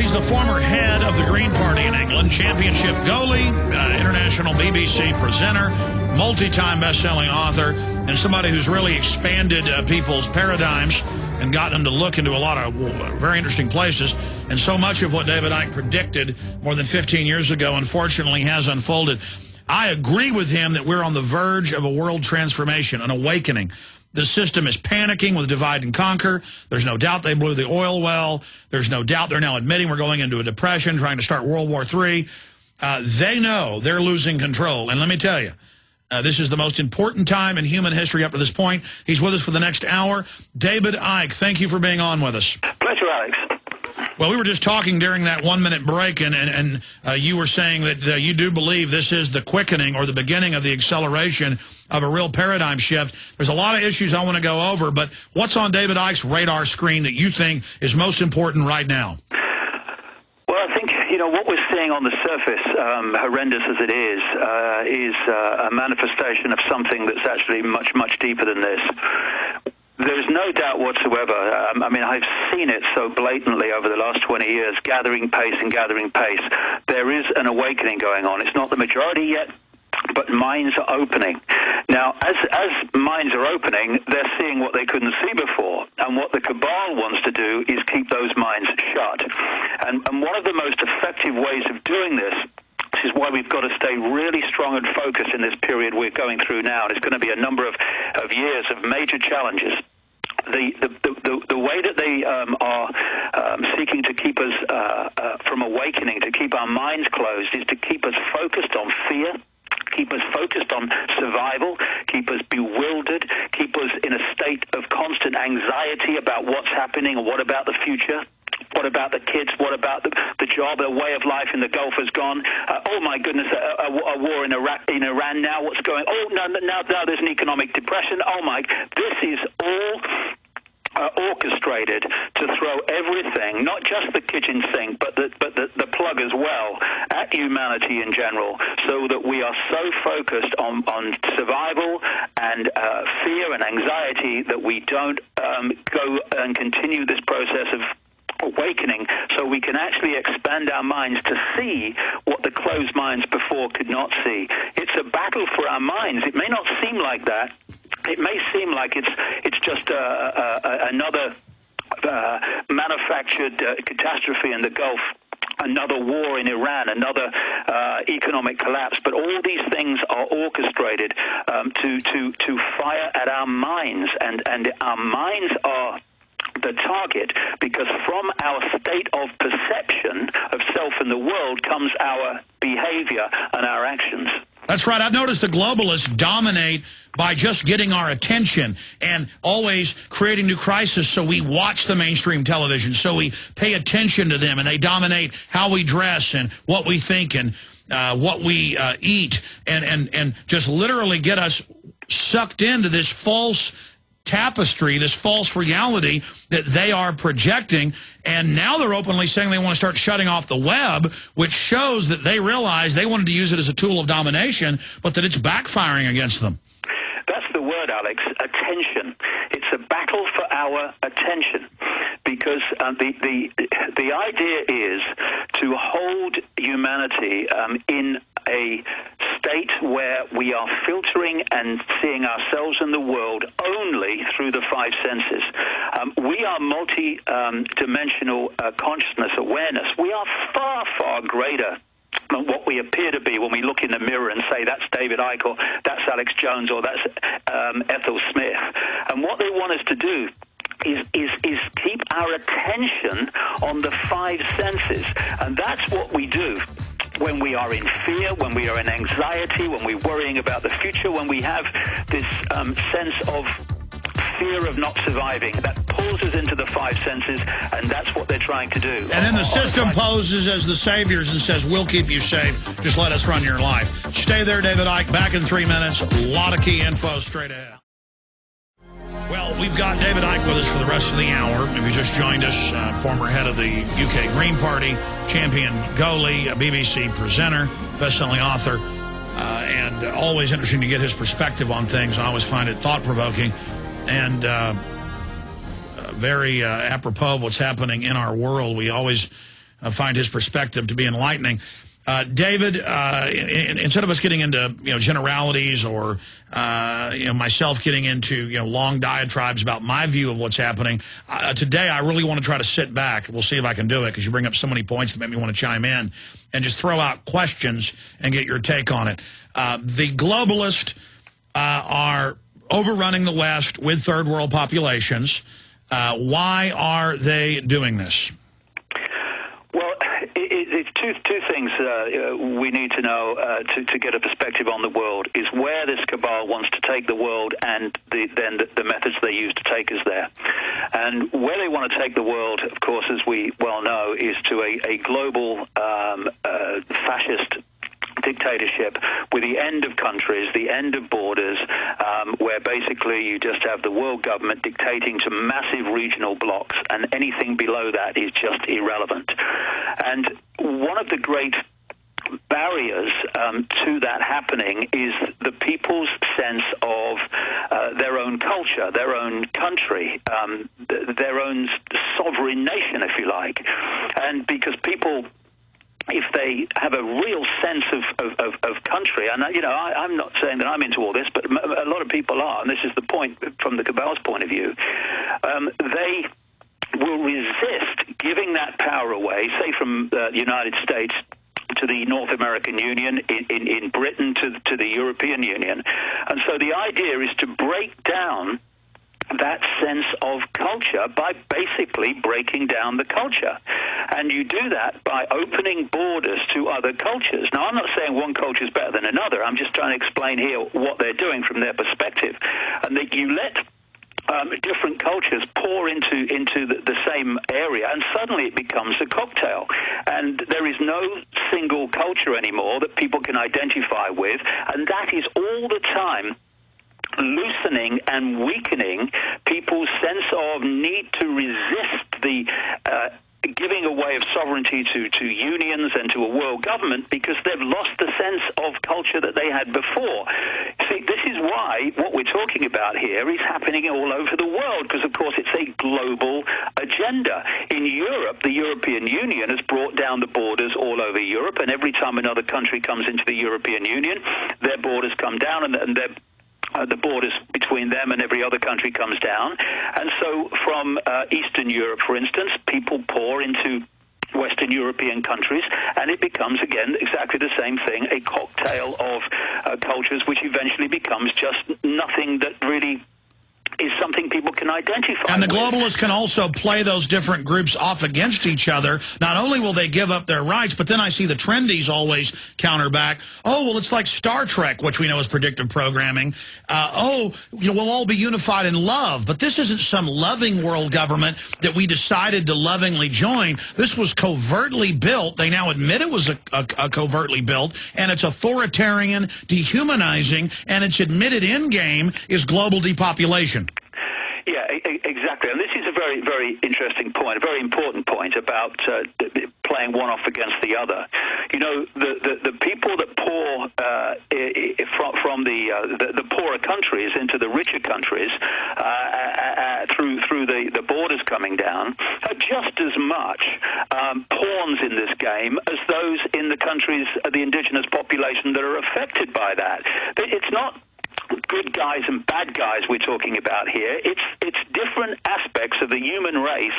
he's the former head of the Green Party in England, championship goalie, international BBC presenter, multi-time best-selling author, and somebody who's really expanded people's paradigms and gotten them to look into a lot of very interesting places. And so much of what David Icke predicted more than 15 years ago, unfortunately, has unfolded. I agree with him that we're on the verge of a world transformation, an awakening. The system is panicking with divide and conquer. There's no doubt they blew the oil well. There's no doubt they're now admitting we're going into a depression, trying to start World War III. They know they're losing control. And let me tell you, this is the most important time in human history up to this point. He's with us for the next hour. David Icke, thank you for being on with us. Pleasure, Alex. Well, we were just talking during that 1-minute break, and you were saying that you do believe this is the quickening or the beginning of the acceleration of a real paradigm shift. There's a lot of issues I want to go over, but what's on David Icke's radar screen that you think is most important right now? Well, I think, what we're seeing on the surface, horrendous as it is a manifestation of something that's actually much, much deeper than this. There's no doubt whatsoever. I've seen it so blatantly over the last 20 years, gathering pace and gathering pace. There is an awakening going on. It's not the majority yet, but minds are opening. Now, as minds are opening, they're seeing what they couldn't see before. And what the cabal wants to do is keep those minds shut. And one of the most effective ways of doing this is why we've got to stay really strong and focused in this period we're going through now. And it's going to be a number of years of major challenges. The way that they are seeking to keep us from awakening, to keep our minds closed, is to keep us focused on fear, keep us focused on survival, keep us bewildered, keep us in a state of constant anxiety about what's happening and what about the future. What about the kids? What about the job? The way of life in the Gulf has gone. Oh, my goodness, a war in Iran now. What's going on? Oh, now there's an economic depression. Oh, my. This is all orchestrated to throw everything, not just the kitchen sink, but the plug as well, at humanity in general, so that we are so focused on survival and fear and anxiety that we don't go and continue this process of awakening, so we can actually expand our minds to see what the closed minds before could not see. It's a battle for our minds. It may not seem like that. It may seem like it's just another manufactured catastrophe in the Gulf, another war in Iran, another economic collapse. But all these things are orchestrated to fire at our minds, and our minds are the target, because from our state of perception of self in the world comes our behavior and our actions. That's right. I've noticed the globalists dominate by just getting our attention and always creating new crises, so we watch the mainstream television, so we pay attention to them, and they dominate how we dress and what we think and what we eat, and just literally get us sucked into this false tapestry, this false reality that they are projecting. And now they're openly saying they want to start shutting off the web, which shows that they realize they wanted to use it as a tool of domination, but that it's backfiring against them. That's the word, Alex, attention. It's a battle for our attention, because the idea is to hold humanity in a state where we are filtering and seeing ourselves and the world only through the five senses. We are multi-dimensional consciousness awareness. We are far, far greater than what we appear to be when we look in the mirror and say, that's David Icke, or that's Alex Jones, or that's Ethel Smith. And what they want us to do is keep our attention on the five senses. And that's what we do when we are in fear, when we are in anxiety, when we're worrying about the future, when we have this sense of fear of not surviving. That pulls us into the five senses, and that's what they're trying to do. And then the system poses as the saviors and says, we'll keep you safe, just let us run your life. Stay there, David Icke. Back in 3 minutes. A lot of key info straight ahead. Well, we've got David Icke with us for the rest of the hour. If you just joined us, former head of the UK Green Party, champion goalie, a BBC presenter, best-selling author, and always interesting to get his perspective on things. I always find it thought-provoking and very apropos of what's happening in our world. We always find his perspective to be enlightening. David, instead of us getting into generalities or myself getting into long diatribes about my view of what's happening, today I really want to try to sit back. We'll see if I can do it, because you bring up so many points that make me want to chime in and just throw out questions and get your take on it. The globalists are overrunning the West with third world populations. Why are they doing this? Two things we need to know to get a perspective on the world is where this cabal wants to take the world, and then the methods they use to take us there. And where they want to take the world, of course, as we well know, is to a global fascist dictatorship with the end of countries, the end of borders, where basically you just have the world government dictating to massive regional blocks, and anything below that is just irrelevant. And one of the great barriers to that happening is the people's sense of their own culture, their own country, their own sovereign nation, if you like. And because people, if they have a real sense of country, and I'm not saying that I'm into all this, but a lot of people are, and this is the point from the cabal's point of view, they will resist giving that power away, say from the United States to the North American Union, in Britain to the European Union. And so the idea is to break down that sense of culture by basically breaking down the culture. And you do that by opening borders to other cultures. Now, I'm not saying one culture is better than another. I'm just trying to explain here what they're doing from their perspective. And that you let different cultures pour into the same area, and suddenly it becomes a cocktail. And there is no single culture anymore that people can identify with, and that is all the time loosening and weakening people's sense of need to resist the giving away of sovereignty to unions and to a world government, because they've lost the sense of culture that they had before. See, this is why what we're talking about here is happening all over the world, because, of course, it's a global agenda. In Europe, the European Union has brought down the borders all over Europe, and every time another country comes into the European Union, their borders come down, and the borders between them and every other country comes down. And so from Eastern Europe, for instance, people pour into Western European countries, and it becomes, again, exactly the same thing, a cocktail of cultures, which eventually becomes just nothing that really is something people can identify And the with. globalists can also play those different groups off against each other. Not only will they give up their rights, but then I see the trendies always counter back. Oh, well, it's like Star Trek, which we know is predictive programming. We'll all be unified in love. But this isn't some loving world government that we decided to lovingly join. This was covertly built. They now admit it was a covertly built, and it's authoritarian, dehumanizing, and its admitted end game is global depopulation. Yeah, exactly. And this is a very, very interesting point, a very important point about playing one off against the other. You know, the people that pour from the poorer countries into the richer countries through the borders coming down are just as much pawns in this game as those in the countries, the indigenous population that are affected by that. It's not good guys and bad guys we're talking about here. It's different aspects of the human race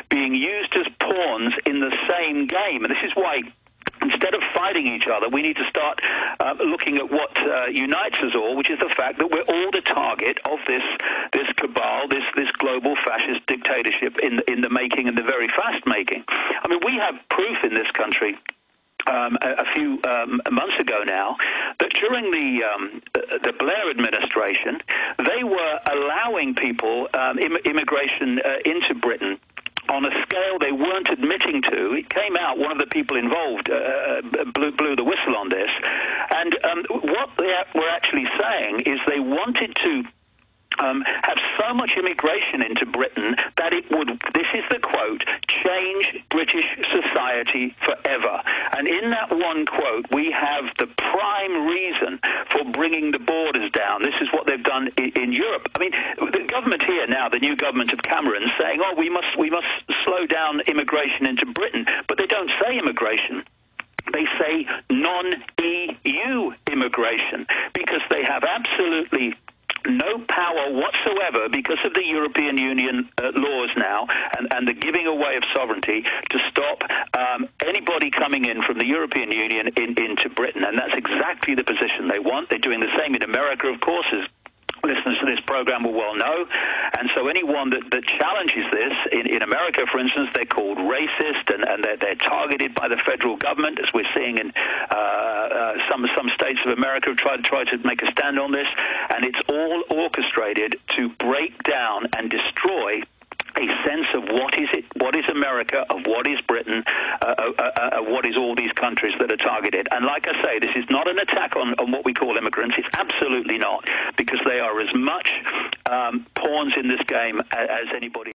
being used as pawns in the same game. And this is why, instead of fighting each other, we need to start looking at what unites us all, which is the fact that we're all the target of this cabal, this global fascist dictatorship in the making, and the very fast making. I mean, we have proof in this country a few months ago now, that during the Blair administration, they were allowing people, immigration into Britain, on a scale they weren't admitting to. It came out, one of the people involved blew the whistle on this, and what they were actually saying is they wanted to have so much immigration into Britain that it would, this is the quote, change British society forever. And in that one quote, we have the prime reason for bringing the borders down. This is what they've done in Europe. I mean, the government frontier now, the new government of Cameron, saying, oh, we must slow down immigration into Britain. But they don't say immigration. They say non-EU immigration, because they have absolutely no power whatsoever, because of the European Union laws now and the giving away of sovereignty, to stop anybody coming in from the European Union into Britain. And that's exactly the position they want. They're doing the same in America, of course, as listeners to this program will well know. And so anyone that challenges this, in America, for instance, they're called racist, and they're targeted by the federal government, as we're seeing in some states of America have tried to make a stand on this. And it's all orchestrated to break down and destroy a sense of what is America, of what is Britain, of what is all these countries that are targeted. And like I say, this is not an attack on what we call immigrants. It's absolutely not, because they are as much pawns in this game as anybody.